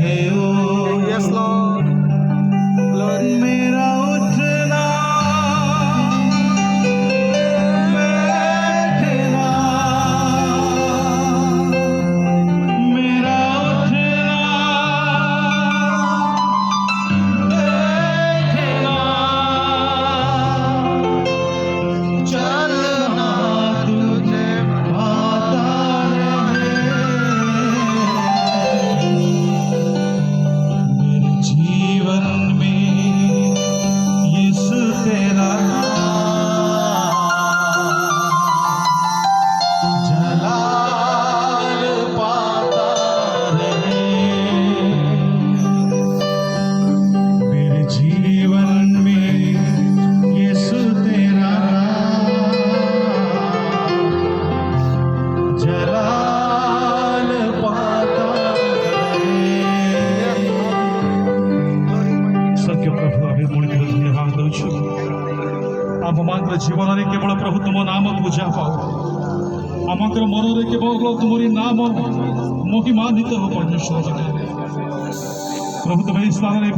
रहे हो। Yes, Lord. Glory. मेरा उठना बैठना, मेरा उठना बैठना, चलना तुझे भाता रहे। मेरे जीवन में यीशु तेरा जलाल पाता रहे। मेरे जीवन में यीशु तेरा जलाल पाता रहे। सत्य प्रभु आमे पुणी धन्यवाद दौछु। आम मात्र जीवन में केवल प्रभु तुम नाम पूजा पाओ, आमर मन में केवल तुमरी नाम महिमान्वित हो परमेश्वर। प्रभु तुम इस स्थान में